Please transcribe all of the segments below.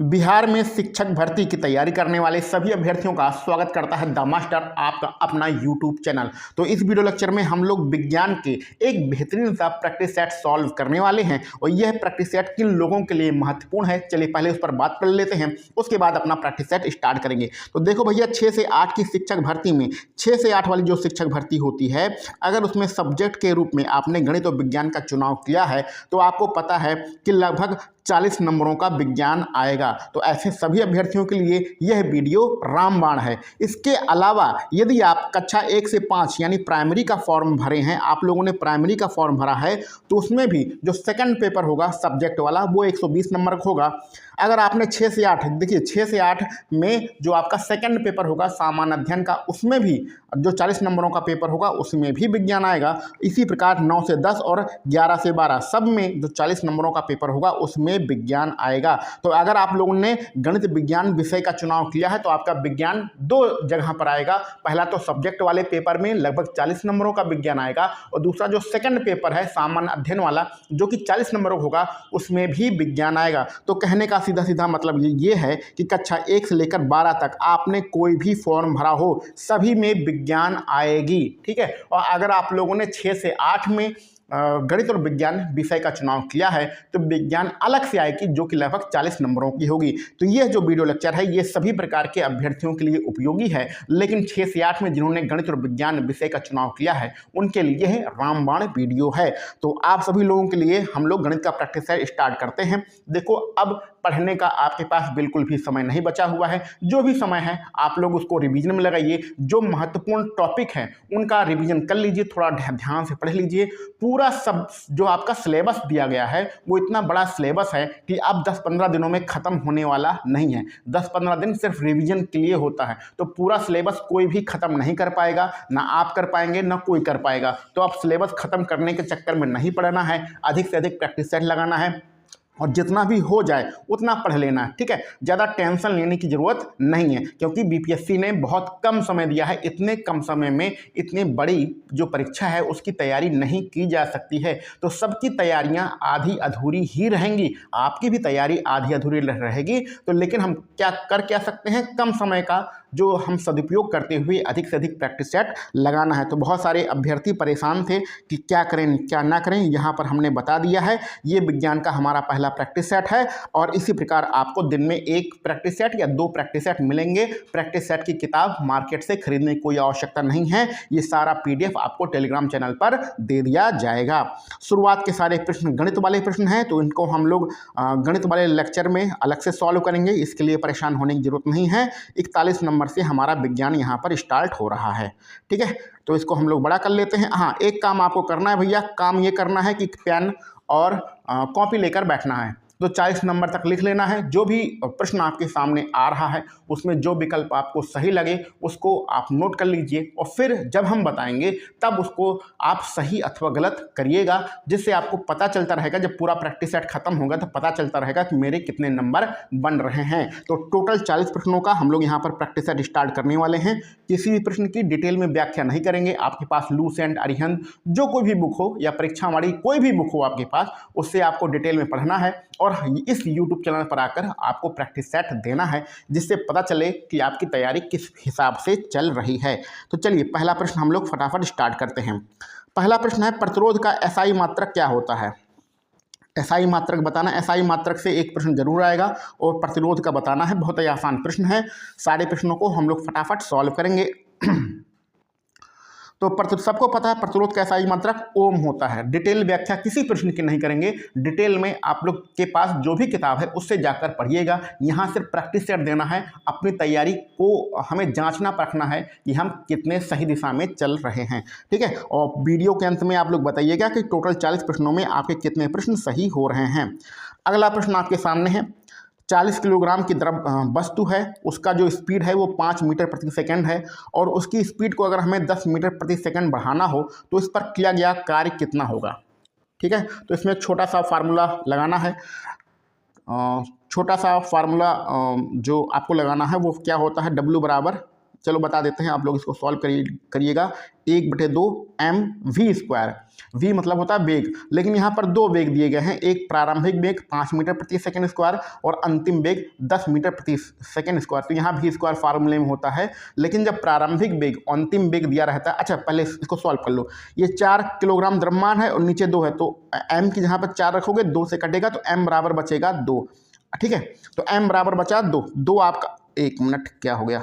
बिहार में शिक्षक भर्ती की तैयारी करने वाले सभी अभ्यर्थियों का स्वागत करता है द मास्टर, आपका अपना यूट्यूब चैनल। तो इस वीडियो लेक्चर में हम लोग विज्ञान के एक बेहतरीन सा प्रैक्टिस सेट सॉल्व करने वाले हैं और यह प्रैक्टिस सेट किन लोगों के लिए महत्वपूर्ण है, चलिए पहले उस पर बात कर लेते हैं, उसके बाद अपना प्रैक्टिस सेट स्टार्ट करेंगे। तो देखो भैया, 6 से 8 की शिक्षक भर्ती में 6 से 8 वाली जो शिक्षक भर्ती होती है, अगर उसमें सब्जेक्ट के रूप में आपने गणित और विज्ञान का चुनाव किया है तो आपको पता है कि लगभग 40 नंबरों का विज्ञान आएगा। तो ऐसे सभी अभ्यर्थियों के लिए यह वीडियो रामबाण है। इसके अलावा यदि आप कक्षा 1 से 5 यानी प्राइमरी का फॉर्म भरे हैं, आप लोगों ने प्राइमरी का फॉर्म भरा है, तो उसमें भी जो सेकंड पेपर होगा सब्जेक्ट वाला वो 120 नंबर का होगा। अगर आपने 6 से 8, देखिए 6 से 8 में जो आपका सेकंड पेपर होगा सामान्य अध्ययन का, उसमें भी जो 40 नंबरों का पेपर होगा उसमें भी विज्ञान आएगा। इसी प्रकार 9 से 10 और 11 से 12 सब में जो 40 नंबरों का पेपर होगा उसमें विज्ञान आएगा। तो अगर आप लोगों ने गणित विज्ञान विषय का चुनाव किया है तो आपका विज्ञान 2 जगह पर आएगा। पहला तो सब्जेक्ट वाले पेपर में लगभग 40 नंबरों का विज्ञान आएगा और दूसरा जो सेकंड पेपर है सामान्य अध्ययन वाला जो कि 40 नंबरों का होगा उसमें भी विज्ञान आएगा। तो कहने का सीधा सीधा मतलब ये है कि कक्षा 1 से लेकर 12 तक आपने कोई भी फॉर्म भरा हो सभी में विज्ञान आएगी, ठीक है। और अगर आप लोगों ने 6 से 8 में गणित और विज्ञान विषय का चुनाव किया है तो विज्ञान अलग से आएगी जो कि लगभग 40 नंबरों की होगी। तो यह जो वीडियो लेक्चर है ये सभी प्रकार के अभ्यर्थियों के लिए उपयोगी है, लेकिन 6 से 8 में जिन्होंने गणित और विज्ञान विषय का चुनाव किया है उनके लिए यह रामबाण वीडियो है। तो आप सभी लोगों के लिए हम लोग गणित का प्रैक्टिस स्टार्ट करते हैं। देखो, अब पढ़ने का आपके पास बिल्कुल भी समय नहीं बचा हुआ है। जो भी समय है आप लोग उसको रिवीजन में लगाइए। जो महत्वपूर्ण टॉपिक है उनका रिवीजन कर लीजिए, थोड़ा ध्यान से पढ़ लीजिए। पूरा सब जो आपका सिलेबस दिया गया है वो इतना बड़ा सिलेबस है कि अब 10-15 दिनों में ख़त्म होने वाला नहीं है। 10-15 दिन सिर्फ रिवीजन के लिए होता है, तो पूरा सिलेबस कोई भी ख़त्म नहीं कर पाएगा, ना आप कर पाएंगे ना कोई कर पाएगा। तो आप सिलेबस ख़त्म करने के चक्कर में नहीं पड़ना है, अधिक से अधिक प्रैक्टिस सेट लगाना है और जितना भी हो जाए उतना पढ़ लेना है, ठीक है। ज़्यादा टेंशन लेने की ज़रूरत नहीं है क्योंकि बीपीएससी ने बहुत कम समय दिया है। इतने कम समय में इतनी बड़ी जो परीक्षा है उसकी तैयारी नहीं की जा सकती है। तो सबकी तैयारियां आधी अधूरी ही रहेंगी, आपकी भी तैयारी आधी अधूरी रहेगी। तो लेकिन हम क्या सकते हैं, कम समय का जो हम सदुपयोग करते हुए अधिक से अधिक प्रैक्टिस सेट लगाना है। तो बहुत सारे अभ्यर्थी परेशान थे कि क्या करें क्या ना करें, यहाँ पर हमने बता दिया है। ये विज्ञान का हमारा पहला प्रैक्टिस सेट है और इसी प्रकार आपको दिन में 1 प्रैक्टिस सेट या 2 प्रैक्टिस सेट मिलेंगे। प्रैक्टिस सेट की किताब मार्केट से खरीदने की कोई आवश्यकता नहीं है, ये सारा PDF आपको टेलीग्राम चैनल पर दे दिया जाएगा। शुरुआत के सारे प्रश्न गणित वाले प्रश्न हैं, तो इनको हम लोग गणित वाले लेक्चर में अलग से सॉल्व करेंगे, इसके लिए परेशान होने की जरूरत नहीं है। 41 नंबर से हमारा विज्ञान यहाँ पर स्टार्ट हो रहा है, ठीक है। तो इसको हम लोग बड़ा कर लेते हैं। हाँ, एक काम आपको करना है भैया, काम ये करना है कि पेन और कॉपी लेकर बैठना है। तो 40 नंबर तक लिख लेना है। जो भी प्रश्न आपके सामने आ रहा है उसमें जो विकल्प आपको सही लगे उसको आप नोट कर लीजिए और फिर जब हम बताएंगे तब उसको आप सही अथवा गलत करिएगा, जिससे आपको पता चलता रहेगा। जब पूरा प्रैक्टिस सेट खत्म होगा तो पता चलता रहेगा कि मेरे कितने नंबर बन रहे हैं। तो टोटल 40 प्रश्नों का हम लोग यहाँ पर प्रैक्टिस सेट स्टार्ट करने वाले हैं। किसी भी प्रश्न की डिटेल में व्याख्या नहीं करेंगे। आपके पास लूसेंट, अरिहंत, जो कोई भी बुक हो या परीक्षा वाली कोई भी बुक हो आपके पास, उससे आपको डिटेल में पढ़ना है और इस YouTube चैनल पर आकर आपको प्रैक्टिस सेट देना है, जिससे पता चले कि आपकी तैयारी किस हिसाब से चल रही है। तो चलिए पहला प्रश्न हम लोग फटाफट स्टार्ट करते हैं। पहला प्रश्न है, प्रतिरोध का SI मात्रक क्या होता है? SI मात्रक बताना। SI मात्रक से एक प्रश्न जरूर आएगा और प्रतिरोध का बताना है। बहुत ही आसान प्रश्न है, सारे प्रश्नों को हम लोग फटाफट सॉल्व करेंगे। तो सबको पता है प्रतिरोध का SI मात्रक ओम होता है। डिटेल व्याख्या किसी प्रश्न की नहीं करेंगे, डिटेल में आप लोग के पास जो भी किताब है उससे जाकर पढ़िएगा। यहाँ सिर्फ प्रैक्टिस सेट देना है, अपनी तैयारी को हमें जांचना परखना है कि हम कितने सही दिशा में चल रहे हैं, ठीक है। और वीडियो के अंत में आप लोग बताइएगा कि टोटल 40 प्रश्नों में आपके कितने प्रश्न सही हो रहे हैं। अगला प्रश्न आपके सामने है, 40 किलोग्राम की द्रव वस्तु है, उसका जो स्पीड है वो 5 मीटर प्रति सेकंड है और उसकी स्पीड को अगर हमें 10 मीटर प्रति सेकंड बढ़ाना हो तो इस पर किया गया कार्य कितना होगा, ठीक है। तो इसमें एक छोटा सा फार्मूला लगाना है। छोटा सा फार्मूला जो आपको लगाना है वो क्या होता है, W बराबर चलो बता देते हैं, आप लोग इसको सॉल्व करिएगा। 1/2 mv², v मतलब होता है वेग, लेकिन यहाँ पर दो वेग दिए गए हैं, एक प्रारंभिक वेग 5 मीटर प्रति सेकंड स्क्वायर और अंतिम वेग 10 मीटर प्रति सेकंड स्क्वायर। तो यहाँ v² फार्मूले में होता है, लेकिन जब प्रारंभिक वेग अंतिम वेग दिया रहता है, अच्छा पहले इसको सॉल्व कर लो। ये 4 किलोग्राम द्रव्यमान है और नीचे 2 है, तो m की जहाँ पर 4 रखोगे 2 से कटेगा तो m बराबर बचेगा 2। ठीक है, तो m बराबर बचा 2 आपका, 1 मिनट क्या हो गया,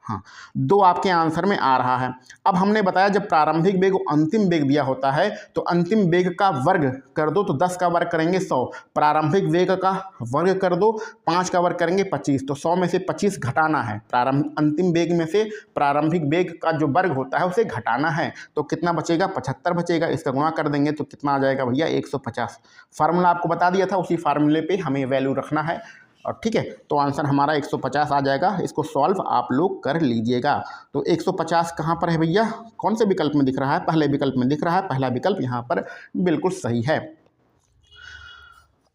हाँ 2 आपके आंसर में आ रहा है। अब हमने बताया जब प्रारंभिक वेग अंतिम वेग दिया होता है तो अंतिम वेग का वर्ग कर दो, तो 10 का वर्ग करेंगे 100, प्रारंभिक वेग का वर्ग कर दो, 5 का वर्ग करेंगे 25, तो 100 में से 25 घटाना है, अंतिम वेग में से प्रारंभिक वेग का जो वर्ग होता है उसे घटाना है, तो कितना बचेगा, 75 बचेगा। इसका गुणा कर देंगे तो कितना आ जाएगा भैया, 150। फार्मूला आपको बता दिया था, उसी फार्मूले पे हमें वैल्यू रखना है और ठीक है, तो आंसर हमारा 150 आ जाएगा। इसको सॉल्व आप लोग कर लीजिएगा। तो 150 कहाँ पर है भैया, कौन से विकल्प में दिख रहा है, पहले विकल्प में दिख रहा है, पहला विकल्प यहाँ पर बिल्कुल सही है।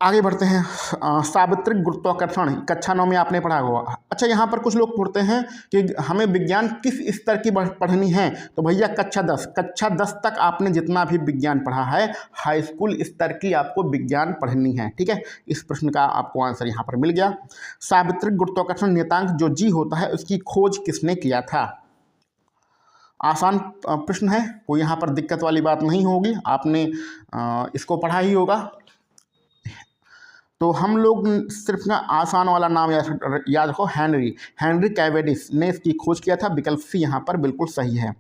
आगे बढ़ते हैं, सावित्रिक गुरुत्वाकर्षण कक्षा 9 में आपने पढ़ा होगा। अच्छा, यहाँ पर कुछ लोग पूछते हैं कि हमें विज्ञान किस स्तर की पढ़नी है, तो भैया कक्षा 10 तक आपने जितना भी विज्ञान पढ़ा है, हाई स्कूल स्तर की आपको विज्ञान पढ़नी है। ठीक है, इस प्रश्न का आपको आंसर यहाँ पर मिल गया। सावित्रिक गुरुत्वाकर्षण नियतांक जो जी होता है उसकी खोज किसने किया था। आसान प्रश्न है, कोई यहाँ पर दिक्कत वाली बात नहीं होगी, आपने इसको पढ़ा ही होगा। तो हम लोग सिर्फ ना आसान वाला नाम याद रखो, हेनरी कैवेंडिश ने इसकी खोज किया था। विकल्प सी यहाँ पर बिल्कुल सही है।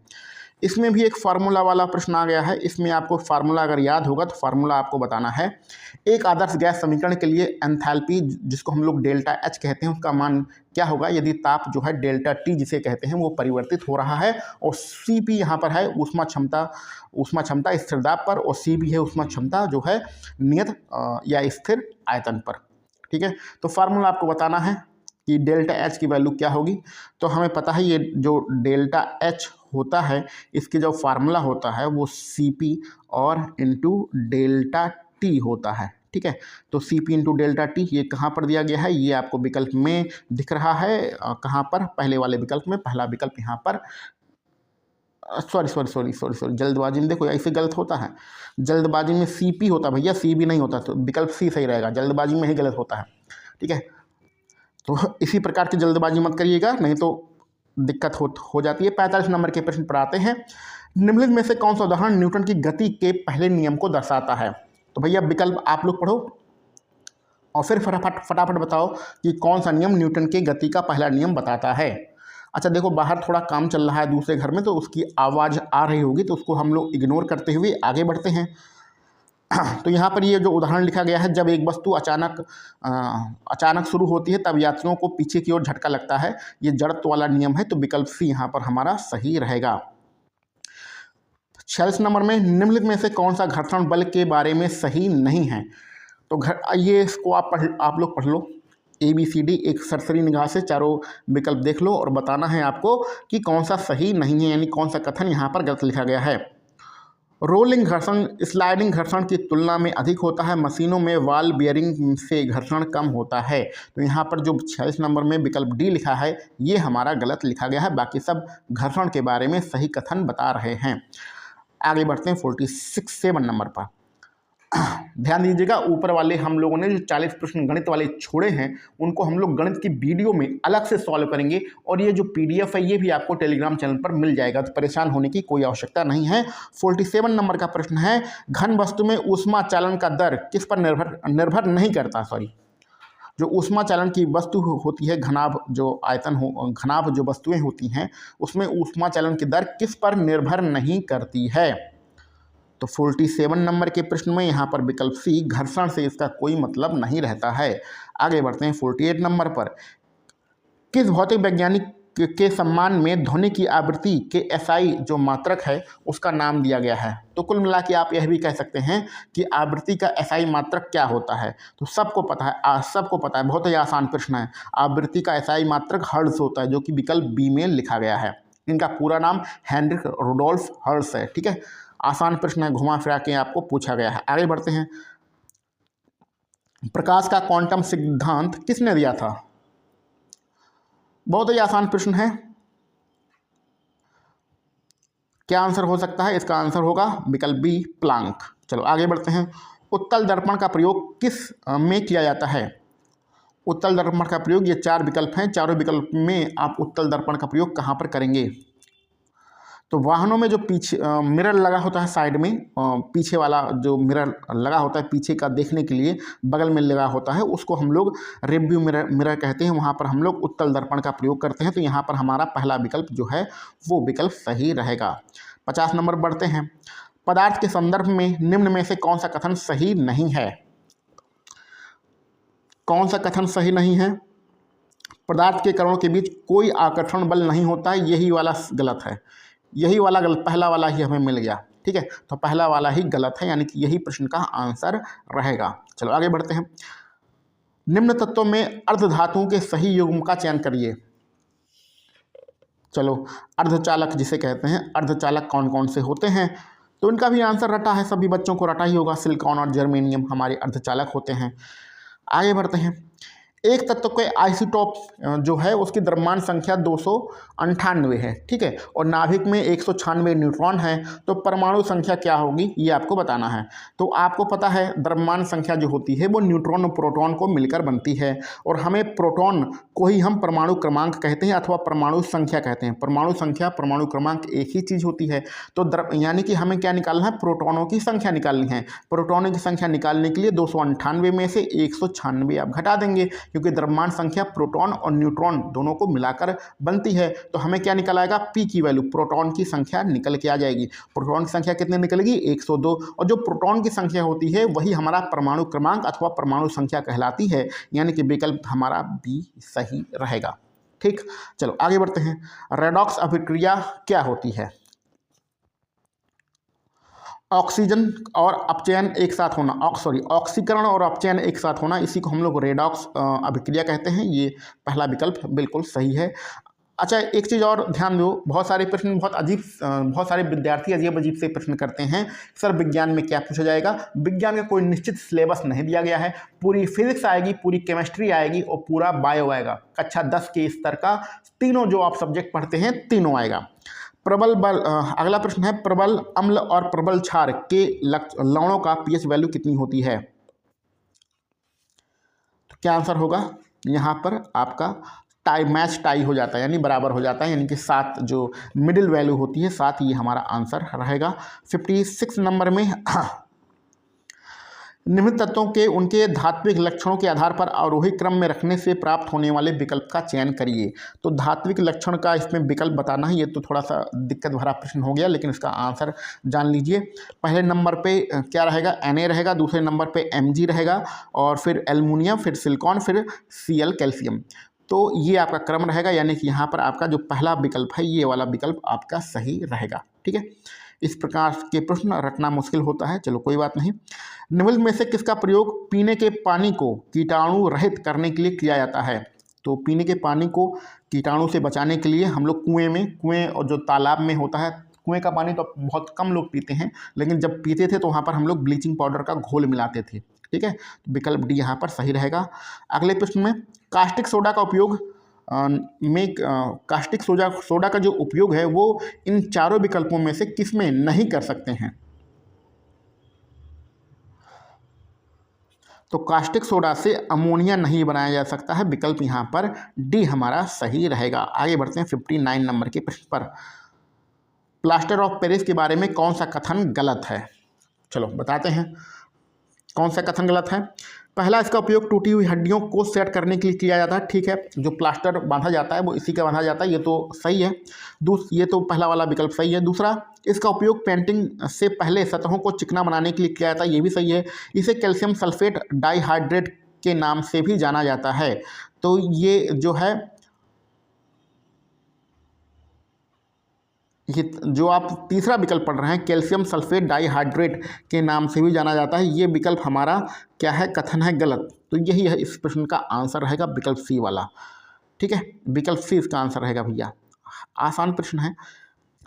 इसमें भी एक फार्मूला वाला प्रश्न आ गया है, इसमें आपको फार्मूला अगर याद होगा तो फार्मूला आपको बताना है। एक आदर्श गैस समीकरण के लिए एंथैल्पी जिसको हम लोग डेल्टा एच कहते हैं उसका मान क्या होगा यदि ताप जो है डेल्टा टी जिसे कहते हैं वो परिवर्तित हो रहा है, और सी पी यहाँ पर है ऊष्मा क्षमता स्थिर दाब पर, और सी भी है ऊष्मा क्षमता जो है नियत या स्थिर आयतन पर। ठीक है, तो फार्मूला आपको बताना है कि डेल्टा एच की वैल्यू क्या होगी। तो हमें पता है ये जो डेल्टा एच होता है इसके जो फार्मूला होता है वो सी पी और इंटू डेल्टा टी होता है। ठीक है, तो C P into delta T ये कहाँ पर दिया गया है, ये आपको विकल्प में दिख रहा है। कहाँ पर, पहले वाले विकल्प में, पहला विकल्प यहाँ पर, सॉरी जल्दबाजी में देखो ऐसे गलत होता है, जल्दबाजी में सी पी होता है भैया, सी बी नहीं होता, तो विकल्प सी सही रहेगा, जल्दबाजी में ही गलत होता है। ठीक है, तो इसी प्रकार की जल्दबाजी मत करिएगा, नहीं तो दिक्कत हो जाती है। 45 नंबर के प्रश्न पर आते हैं। निम्नलिखित में से कौन सा उदाहरण न्यूटन की गति के पहले नियम को दर्शाता है। तो भैया विकल्प आप लोग पढ़ो और फिर फटाफट बताओ कि कौन सा नियम न्यूटन की गति का पहला नियम बताता है। अच्छा देखो, बाहर थोड़ा काम चल रहा है दूसरे घर में, तो उसकी आवाज़ आ रही होगी, तो उसको हम लोग इग्नोर करते हुए आगे बढ़ते हैं। तो यहाँ पर ये जो उदाहरण लिखा गया है, जब एक वस्तु अचानक शुरू होती है तब यात्रियों को पीछे की ओर झटका लगता है, ये जड़त्व वाला नियम है, तो विकल्प सी यहाँ पर हमारा सही रहेगा। 46 नंबर में निम्नलिखित में से कौन सा घर्षण बल के बारे में सही नहीं है। तो ये इसको आप लोग पढ़ लो, ABCD एक सरसरी निगाह से चारों विकल्प देख लो और बताना है आपको कि कौन सा सही नहीं है, यानी कौन सा कथन यहाँ पर गलत लिखा गया है। रोलिंग घर्षण स्लाइडिंग घर्षण की तुलना में अधिक होता है, मशीनों में वाल बियरिंग से घर्षण कम होता है। तो यहाँ पर जो 46 नंबर में विकल्प डी लिखा है ये हमारा गलत लिखा गया है, बाकी सब घर्षण के बारे में सही कथन बता रहे हैं। आगे बढ़ते हैं 47 नंबर पर। ध्यान दीजिएगा, ऊपर वाले हम लोगों ने जो 40 प्रश्न गणित वाले छोड़े हैं उनको हम लोग गणित की वीडियो में अलग से सॉल्व करेंगे, और ये जो PDF है ये भी आपको टेलीग्राम चैनल पर मिल जाएगा, तो परेशान होने की कोई आवश्यकता नहीं है। 47 नंबर का प्रश्न है, घन वस्तु में ऊष्मा चालन का दर किस पर निर्भर नहीं करता। जो ऊष्मा चालन की वस्तु होती है, घनाभ जो आयतन हो, घनाभ जो वस्तुएं होती हैं उसमें ऊष्मा चालन की दर किस पर निर्भर नहीं करती है। तो 47 नंबर के प्रश्न में यहाँ पर विकल्प सी, घर्षण से इसका कोई मतलब नहीं रहता है। आगे बढ़ते हैं 48 नंबर पर। किस भौतिक वैज्ञानिक के सम्मान में ध्वनि की आवृत्ति के SI जो मात्रक है उसका नाम दिया गया है। तो कुल मिला के आप यह भी कह सकते हैं कि आवृत्ति का SI मात्रक क्या होता है। तो सबको पता है, बहुत ही आसान प्रश्न है। आवृत्ति का SI मात्रक हर्ट्ज होता है, जो कि विकल्प बी में लिखा गया है। इनका पूरा नाम हेनरिक रुडोल्फ हर्ट्ज है। ठीक है, आसान प्रश्न है, घुमा फिरा के आपको पूछा गया है। आगे बढ़ते हैं, प्रकाश का क्वांटम सिद्धांत किसने दिया था। बहुत ही आसान प्रश्न है, क्या आंसर हो सकता है? इसका आंसर होगा विकल्प बी, प्लांक। चलो आगे बढ़ते हैं। उत्तल दर्पण का प्रयोग किस में किया जाता है? उत्तल दर्पण का प्रयोग, ये 4 विकल्प हैं, चारों विकल्प में आप उत्तल दर्पण का प्रयोग कहाँ पर करेंगे? तो वाहनों में जो पीछे मिरर लगा होता है साइड में, पीछे वाला जो मिरर लगा होता है पीछे का देखने के लिए बगल में लगा होता है, उसको हम लोग रिव्यू मिरर कहते हैं। वहाँ पर हम लोग उत्तल दर्पण का प्रयोग करते हैं। तो यहाँ पर हमारा पहला विकल्प जो है वो विकल्प सही रहेगा। 50 नंबर बढ़ते हैं। पदार्थ के संदर्भ में निम्न में से कौन सा कथन सही नहीं है? कौन सा कथन सही नहीं है? पदार्थ के कणों के बीच कोई आकर्षण बल नहीं होता है, यही वाला गलत है। यही वाला गलत, पहला वाला ही हमें मिल गया। ठीक है, तो पहला वाला ही गलत है, यानी कि यही प्रश्न का आंसर रहेगा। चलो आगे बढ़ते हैं। निम्न तत्वों में अर्धधातुओं के सही युग्म का चयन करिए। चलो, अर्धचालक जिसे कहते हैं, अर्धचालक कौन कौन से होते हैं? तो इनका भी आंसर रटा है, सभी बच्चों को रटा ही होगा। सिलिकॉन और जर्मेनियम हमारे अर्धचालक होते हैं। आगे बढ़ते हैं। एक तत्व के आइसोटोप जो है उसकी द्रव्यमान संख्या 298 है। ठीक है, और नाभिक में 196 न्यूट्रॉन है। तो परमाणु संख्या क्या होगी ये आपको बताना है। तो आपको पता है द्रव्यमान संख्या जो होती है वो न्यूट्रॉन और प्रोटॉन को मिलकर बनती है, और हमें प्रोटॉन को ही हम परमाणु क्रमांक कहते हैं अथवा परमाणु संख्या कहते हैं। परमाणु संख्या, परमाणु क्रमांक एक ही चीज़ होती है। तो यानी कि हमें क्या निकालना है? प्रोटॉनों की संख्या निकालनी है। प्रोटॉनों की संख्या निकालने के लिए 298 में से 196 आप घटा देंगे, क्योंकि द्रव्यमान संख्या प्रोटॉन और न्यूट्रॉन दोनों को मिलाकर बनती है। तो हमें क्या निकल आएगा? पी की वैल्यू, प्रोटॉन की संख्या निकल के आ जाएगी। प्रोटॉन की संख्या कितनी निकलेगी? 102। और जो प्रोटॉन की संख्या होती है वही हमारा परमाणु क्रमांक अथवा परमाणु संख्या कहलाती है, यानी कि विकल्प हमारा बी सही रहेगा। ठीक, चलो आगे बढ़ते हैं। रेडॉक्स अभिक्रिया क्या होती है? ऑक्सीजन और अपचयन एक साथ होना, ऑक्सीकरण और अपचयन एक साथ होना, इसी को हम लोग रेडॉक्स अभिक्रिया कहते हैं। ये पहला विकल्प बिल्कुल सही है। अच्छा, एक चीज़ और ध्यान दो, बहुत सारे प्रश्न बहुत सारे विद्यार्थी अजीब अजीब से प्रश्न करते हैं, सर विज्ञान में क्या पूछा जाएगा? विज्ञान का कोई निश्चित सिलेबस नहीं दिया गया है। पूरी फिजिक्स आएगी, पूरी केमिस्ट्री आएगी और पूरा बायो आएगा। कक्षा 10 के स्तर का तीनों जो आप सब्जेक्ट पढ़ते हैं तीनों आएगा। प्रबल बल, अगला प्रश्न है, प्रबल अम्ल और प्रबल क्षार के लवणों का पीएच वैल्यू कितनी होती है? तो क्या आंसर होगा? यहाँ पर आपका टाई हो जाता है, यानी बराबर हो जाता है, यानी कि 7 जो मिडिल वैल्यू होती है 7, ये हमारा आंसर रहेगा। 56 नंबर में निम्न तत्वों के उनके धात्विक लक्षणों के आधार पर अवरोही क्रम में रखने से प्राप्त होने वाले विकल्प का चयन करिए। तो धात्विक लक्षण का इसमें विकल्प बताना है, ये तो थोड़ा सा दिक्कत भरा प्रश्न हो गया, लेकिन इसका आंसर जान लीजिए। पहले नंबर पे क्या रहेगा? Na रहेगा, दूसरे नंबर पे Mg रहेगा, और फिर एल्युमिनियम, फिर सिलिकॉन, फिर Cl कैल्शियम। तो ये आपका क्रम रहेगा, यानी कि यहाँ पर आपका जो पहला विकल्प है ये वाला विकल्प आपका सही रहेगा। ठीक है, इस प्रकार के प्रश्न रटना मुश्किल होता है, चलो कोई बात नहीं। निम्न में से किसका प्रयोग पीने के पानी को कीटाणु रहित करने के लिए किया जाता है? तो पीने के पानी को कीटाणु से बचाने के लिए हम लोग कुएं और जो तालाब में होता है, कुएं का पानी तो बहुत कम लोग पीते हैं, लेकिन जब पीते थे तो वहाँ पर हम लोग ब्लीचिंग पाउडर का घोल मिलाते थे। ठीक है, तो विकल्प डी यहाँ पर सही रहेगा। अगले प्रश्न में, कास्टिक सोडा का उपयोग कास्टिक सोडा का जो उपयोग है वो इन चारों विकल्पों में से किस में नहीं कर सकते हैं? तो कास्टिक सोडा से अमोनिया नहीं बनाया जा सकता है, विकल्प यहाँ पर डी हमारा सही रहेगा। आगे बढ़ते हैं 59 नंबर के प्रश्न पर। प्लास्टर ऑफ पेरिस के बारे में कौन सा कथन गलत है? चलो बताते हैं कौन सा कथन गलत है। पहला, इसका उपयोग टूटी हुई हड्डियों को सेट करने के लिए किया जाता है। ठीक है, जो प्लास्टर बांधा जाता है वो इसी का बांधा जाता है, ये तो सही है। ये तो पहला वाला विकल्प सही है। दूसरा, इसका उपयोग पेंटिंग से पहले सतहों को चिकना बनाने के लिए किया जाता है, ये भी सही है। इसे कैल्शियम सल्फेट डाइहाइड्रेट के नाम से भी जाना जाता है। तो ये जो है, ये जो आप तीसरा विकल्प पढ़ रहे हैं, कैल्शियम सल्फेट डाइहाइड्रेट के नाम से भी जाना जाता है, ये विकल्प हमारा क्या है? कथन है गलत। तो यही है इस प्रश्न का आंसर रहेगा, विकल्प सी वाला। ठीक है, विकल्प सी इसका आंसर रहेगा भैया। आसान प्रश्न है।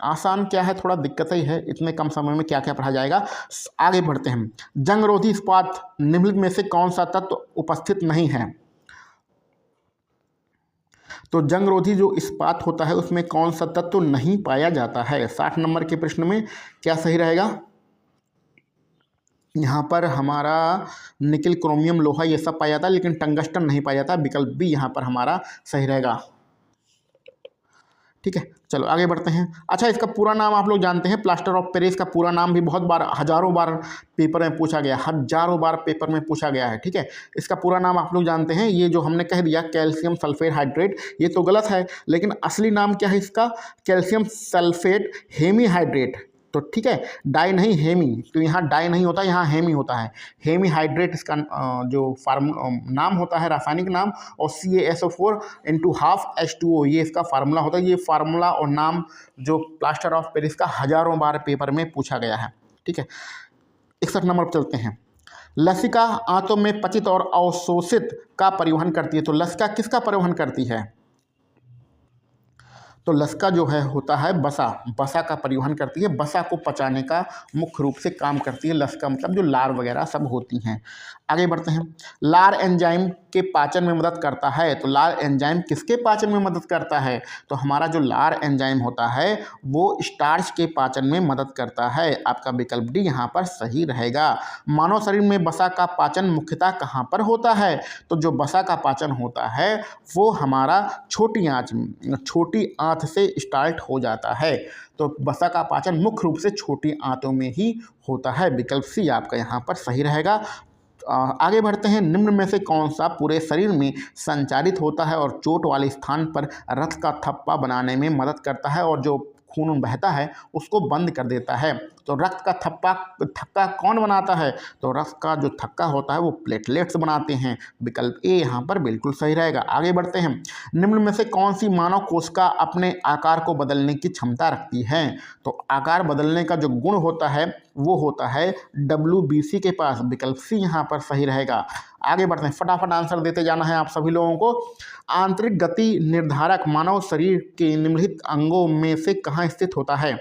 आसान क्या है, थोड़ा दिक्कत ही है, इतने कम समय में क्या क्या पढ़ा जाएगा। आगे बढ़ते हैं। जंगरोधी इस्पात निम्नलिखित में से कौन सा तत्व उपस्थित नहीं है? तो जंगरोधी जो इस्पात होता है उसमें कौन सा तत्व नहीं पाया जाता है? 60 नंबर के प्रश्न में क्या सही रहेगा? यहाँ पर हमारा निकिल, क्रोमियम, लोहा ये सब पाया जाता है, लेकिन टंगस्टन नहीं पाया जाता। विकल्प बी यहाँ पर हमारा सही रहेगा। ठीक है, चलो आगे बढ़ते हैं। अच्छा, इसका पूरा नाम आप लोग जानते हैं, प्लास्टर ऑफ पेरिस का पूरा नाम भी बहुत बार, हजारों बार पेपर में पूछा गया, हजारों बार पेपर में पूछा गया है। ठीक है, इसका पूरा नाम आप लोग जानते हैं। ये जो हमने कह दिया कैल्शियम सल्फेट हाइड्रेट, ये तो गलत है, लेकिन असली नाम क्या है इसका? Calcium sulphate hemihydrate. तो ठीक है, डाई नहीं हेमी, तो यहाँ डाई नहीं होता, यहाँ हेमी होता है। हेमी हाइड्रेट इसका जो नाम होता है, रासायनिक नाम, और CaSO4 इंटू हाफ H2O ये इसका फार्मूला होता है। ये फार्मूला और नाम जो प्लास्टर ऑफ पेरिस का हजारों बार पेपर में पूछा गया है। ठीक है, 61 नंबर पर चलते हैं। लसिका आंतों में पचित और अवशोषित का परिवहन करती है। तो लसिका किसका परिवहन करती है? तो लसिका जो है होता है बसा का परिवहन करती है। बसा को पचाने का मुख्य रूप से काम करती है लसिका, मतलब जो लार वगैरह सब होती हैं। आगे बढ़ते हैं। लार एंजाइम के पाचन में मदद करता है। तो लार एंजाइम किसके पाचन में मदद करता है? तो हमारा जो लार एंजाइम होता है वो स्टार्च के पाचन में मदद करता है। आपका विकल्प डी यहाँ पर सही रहेगा। मानव शरीर में बसा का पाचन मुख्यतः कहाँ पर होता है? तो जो बसा का पाचन होता है वो हमारा छोटी आंत से स्टार्ट हो जाता है। तो बसा का पाचन मुख्य रूप से छोटी आंतों में ही होता है। विकल्प सी आपका यहाँ पर सही रहेगा। आगे बढ़ते हैं। निम्न में से कौन सा पूरे शरीर में संचारित होता है और चोट वाले स्थान पर रक्त का थप्पा बनाने में मदद करता है और जो खून बहता है उसको बंद कर देता है? तो रक्त का थक्का कौन बनाता है? तो रक्त का जो थक्का होता है वो प्लेटलेट्स बनाते हैं। विकल्प ए यहाँ पर बिल्कुल सही रहेगा। आगे बढ़ते हैं। निम्न में से कौन सी मानव कोशिका अपने आकार को बदलने की क्षमता रखती है? तो आकार बदलने का जो गुण होता है वो होता है WBC के पास। विकल्प सी यहाँ पर सही रहेगा। आगे बढ़ते हैं, फटाफट आंसर देते जाना है आप सभी लोगों को। आंतरिक गति निर्धारक मानव शरीर के निम्नलिखित अंगों में से कहाँ स्थित होता है?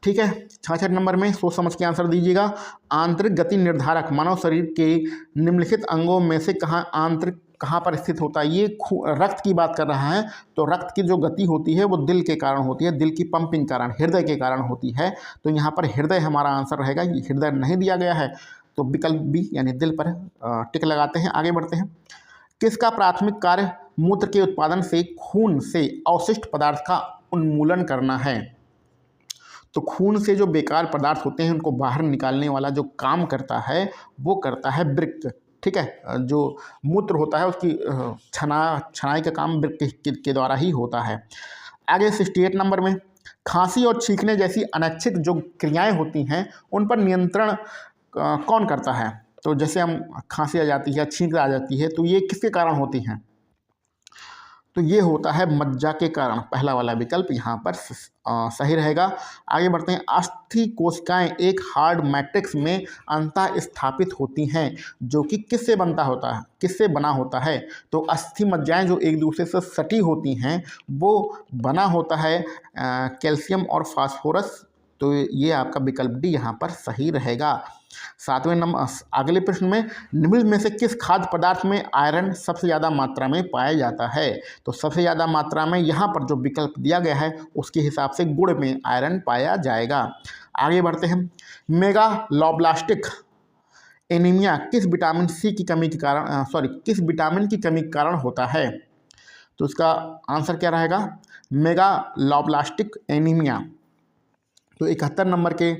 ठीक है, 66 नंबर में सोच समझ के आंसर दीजिएगा। आंतरिक गति निर्धारक मानव शरीर के निम्नलिखित अंगों में से कहाँ पर स्थित होता है? ये रक्त की बात कर रहा है। तो रक्त की जो गति होती है वो दिल के कारण होती है, दिल की पंपिंग कारण, हृदय के कारण होती है। तो यहाँ पर हृदय हमारा आंसर रहेगा। ये हृदय नहीं दिया गया है, तो विकल्प बी यानी दिल पर टिक लगाते हैं। आगे बढ़ते हैं। किसका प्राथमिक कार्य मूत्र के उत्पादन से खून से अवशिष्ट पदार्थ का उन्मूलन करना है? तो खून से जो बेकार पदार्थ होते हैं उनको बाहर निकालने वाला जो काम करता है वो करता है वृक्क। ठीक है, जो मूत्र होता है उसकी छनाई का काम वृक्क के द्वारा ही होता है। आगे 68 नंबर में, खांसी और छींकने जैसी अनैच्छिक जो क्रियाएं होती हैं उन पर नियंत्रण कौन करता है? तो जैसे हम खांसी आ जाती है, छींक आ जाती है, तो ये किसके कारण होती हैं? तो ये होता है मज्जा के कारण। पहला वाला विकल्प यहाँ पर सही रहेगा। आगे बढ़ते हैं। अस्थि कोशिकाएं एक हार्ड मैट्रिक्स में अंतः स्थापित होती हैं जो कि किससे बना होता है? तो अस्थि मज्जाएं जो एक दूसरे से सटी होती हैं वो बना होता है कैल्शियम और फास्फोरस। तो ये आपका विकल्प डी यहाँ पर सही रहेगा। 7वें नंबर अगले प्रश्न में, निम्न में से किस खाद्य पदार्थ में आयरन सबसे ज़्यादा मात्रा में पाया जाता है? तो सबसे ज़्यादा मात्रा में यहाँ पर जो विकल्प दिया गया है उसके हिसाब से गुड़ में आयरन पाया जाएगा। आगे बढ़ते हैं। मेगालोब्लास्टिक एनीमिया किस विटामिन की कमी के कारण होता है? तो इसका आंसर क्या रहेगा? Megaloblastic anaemia. तो 71 नंबर के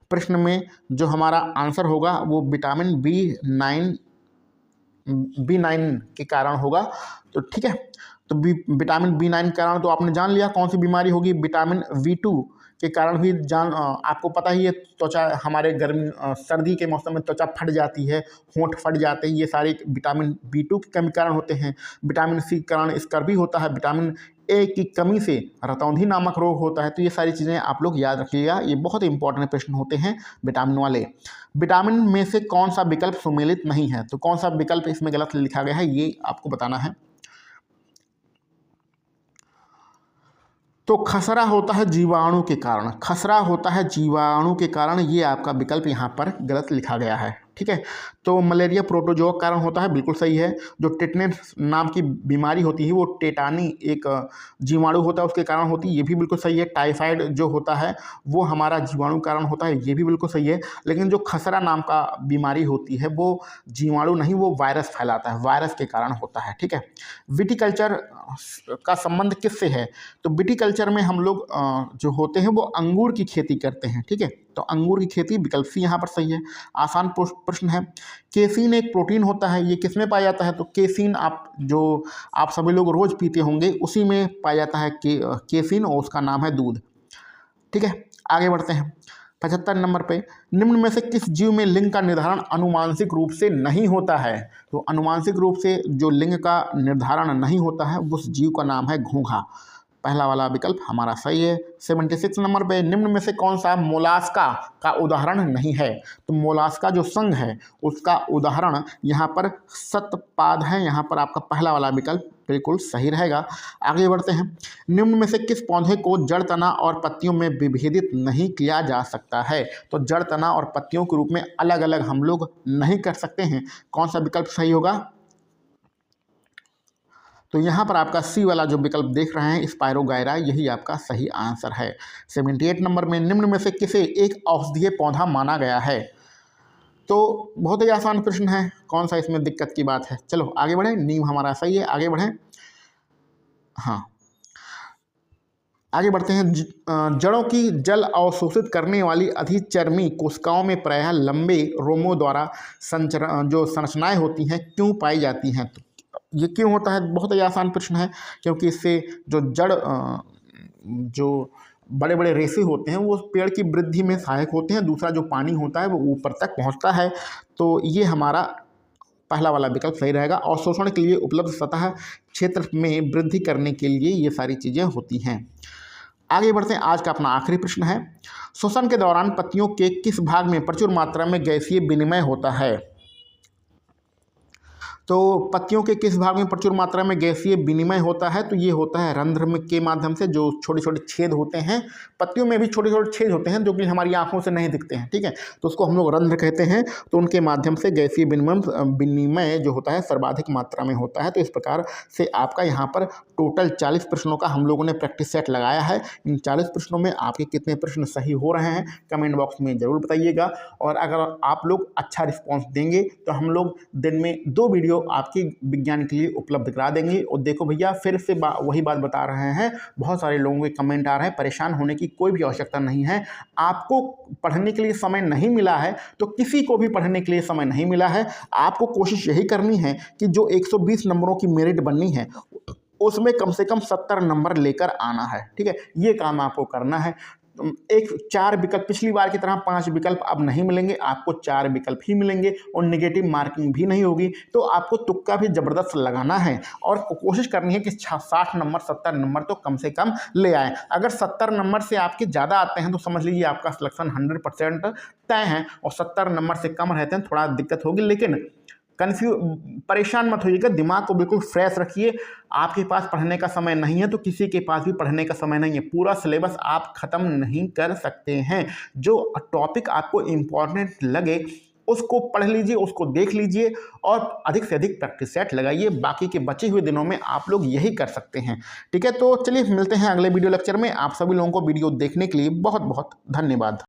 प्रश्न में जो हमारा आंसर होगा वो विटामिन B9 के कारण होगा। तो ठीक है, तो विटामिन B9 के कारण तो आपने जान लिया कौन सी बीमारी होगी। विटामिन B2 के कारण भी आपको पता ही है, त्वचा हमारे सर्दी के मौसम में त्वचा फट जाती है, होंठ फट जाते हैं, ये सारे विटामिन B2 की कमी कारण होते हैं। विटामिन C के कारण स्कर्वी होता है। विटामिन ए की कमी से रतौंधी नामक रोग होता है। तो ये सारी चीज़ें आप लोग याद रखिएगा, ये बहुत इंपॉर्टेंट प्रश्न होते हैं विटामिन वाले। विटामिन में से कौन सा विकल्प सुमेलित नहीं है? तो कौन सा विकल्प इसमें गलत लिखा गया है ये आपको बताना है। तो खसरा होता है जीवाणु के कारण, ये आपका विकल्प यहाँ पर गलत लिखा गया है। ठीक है। तो मलेरिया प्रोटोजोआ का कारण होता है, बिल्कुल सही है। जो टेटनस नाम की बीमारी होती है वो टेटानी एक जीवाणु होता है उसके कारण होती है, ये भी बिल्कुल सही है। टाइफाइड जो होता है वो हमारा जीवाणु कारण होता है, ये भी बिल्कुल सही है। लेकिन जो खसरा नाम का बीमारी होती है वो जीवाणु नहीं, वो वायरस फैलाता है, वायरस के कारण होता है, ठीक है। विटिकल्चर का संबंध किससे है? तो विटिकल्चर में हम लोग जो होते हैं वो अंगूर की खेती करते हैं, ठीक है। तो अंगूर की खेती, विकल्प सी यहाँ पर सही है। आसान प्रश्न है। केसीन एक प्रोटीन होता है, ये किसमें पाया जाता है? तो केसीन आप सभी लोग रोज पीते होंगे, उसी में पाया जाता है केसीन, और उसका नाम है दूध, ठीक है। आगे बढ़ते हैं 75 नंबर पे। निम्न में से किस जीव में लिंग का निर्धारण अनुवांशिक रूप से नहीं होता है? तो अनुवांशिक रूप से जो लिंग का निर्धारण नहीं होता है उस जीव का नाम है घोंघा। पहला वाला विकल्प हमारा सही है। 76 नंबर पे, निम्न में से कौन सा मोलास्का का उदाहरण नहीं है? तो मोलास्का जो संघ है उसका उदाहरण यहाँ पर सतपाद है, यहाँ पर आपका पहला वाला विकल्प बिल्कुल सही रहेगा। आगे बढ़ते हैं। निम्न में से किस पौधे को जड़ तना और पत्तियों में विभेदित नहीं किया जा सकता है? तो जड़ तना और पत्तियों के रूप में अलग अलग हम लोग नहीं कर सकते हैं, कौन सा विकल्प सही होगा? तो यहाँ पर आपका सी वाला जो विकल्प देख रहे हैं स्पायरोगायरा, यही आपका सही आंसर है। 78 नंबर में, निम्न में से किसे एक औषधीय पौधा माना गया है? तो बहुत ही आसान प्रश्न है, कौन सा इसमें दिक्कत की बात है? चलो आगे बढ़ें, नीम हमारा सही है, आगे बढ़ें। हाँ, आगे बढ़ते हैं। जड़ों की जल अवशोषित करने वाली अधिचर्मी कोशिकाओं में प्रायः लंबे रोमों द्वारा जो संरचनाएं होती हैं क्यों पाई जाती हैं? तो ये क्यों होता है? बहुत ही आसान प्रश्न है, क्योंकि इससे जो जो बड़े बड़े रेशे होते हैं वो पेड़ की वृद्धि में सहायक होते हैं। दूसरा जो पानी होता है वो ऊपर तक पहुंचता है। तो ये हमारा पहला वाला विकल्प सही रहेगा। अवशोषण के लिए उपलब्ध सतह क्षेत्र में वृद्धि करने के लिए ये सारी चीज़ें होती हैं। आगे बढ़ते हैं, आज का अपना आखिरी प्रश्न है। श्वसन के दौरान पत्तियों के किस भाग में प्रचुर मात्रा में गैसीय विनिमय होता है? तो पत्तियों के किस भाग में प्रचुर मात्रा में गैसीय विनिमय होता है? तो ये होता है रंध्र के माध्यम से, जो छोटे छोटे छेद होते हैं। पत्तियों में भी छोटे छोटे छेद होते हैं जो कि हमारी आंखों से नहीं दिखते हैं, ठीक है। तो उसको हम लोग रंध्र कहते हैं। तो उनके माध्यम से गैसीय विनिमय जो होता है सर्वाधिक मात्रा में होता है। तो इस प्रकार से आपका यहाँ पर टोटल 40 प्रश्नों का हम लोगों ने प्रैक्टिस सेट लगाया है। इन 40 प्रश्नों में आपके कितने प्रश्न सही हो रहे हैं कमेंट बॉक्स में ज़रूर बताइएगा। और अगर आप लोग अच्छा रिस्पॉन्स देंगे तो हम लोग दिन में 2 वीडियो आपके विज्ञान के लिए उपलब्ध करा देंगे। और देखो भैया, फिर से वही बात बता रहे हैं, बहुत सारे लोगों के कमेंट आ रहे हैं, परेशान होने की कोई भी आवश्यकता नहीं है। आपको पढ़ने के लिए समय नहीं मिला है तो किसी को भी पढ़ने के लिए समय नहीं मिला है। आपको कोशिश यही करनी है कि जो 120 नंबरों की मेरिट बननी है उसमें कम से कम 70 नंबर लेकर आना है, ठीक है। ये काम आपको करना है। एक 4 विकल्प, पिछली बार की तरह 5 विकल्प अब नहीं मिलेंगे, आपको 4 विकल्प ही मिलेंगे और नेगेटिव मार्किंग भी नहीं होगी। तो आपको तुक्का भी ज़बरदस्त लगाना है और कोशिश करनी है कि 60 नंबर 70 नंबर तो कम से कम ले आए। अगर 70 नंबर से आपके ज़्यादा आते हैं तो समझ लीजिए आपका सिलेक्शन 100% तय है, और 70 नंबर से कम रहते हैं थोड़ा दिक्कत होगी। लेकिन परेशान मत होइएगा, दिमाग को बिल्कुल फ्रेश रखिए। आपके पास पढ़ने का समय नहीं है तो किसी के पास भी पढ़ने का समय नहीं है। पूरा सिलेबस आप ख़त्म नहीं कर सकते हैं। जो टॉपिक आपको इम्पॉर्टेंट लगे उसको पढ़ लीजिए, उसको देख लीजिए और अधिक से अधिक प्रैक्टिस सेट लगाइए। बाकी के बचे हुए दिनों में आप लोग यही कर सकते हैं, ठीक है। तो चलिए मिलते हैं अगले वीडियो लेक्चर में। आप सभी लोगों को वीडियो देखने के लिए बहुत बहुत धन्यवाद।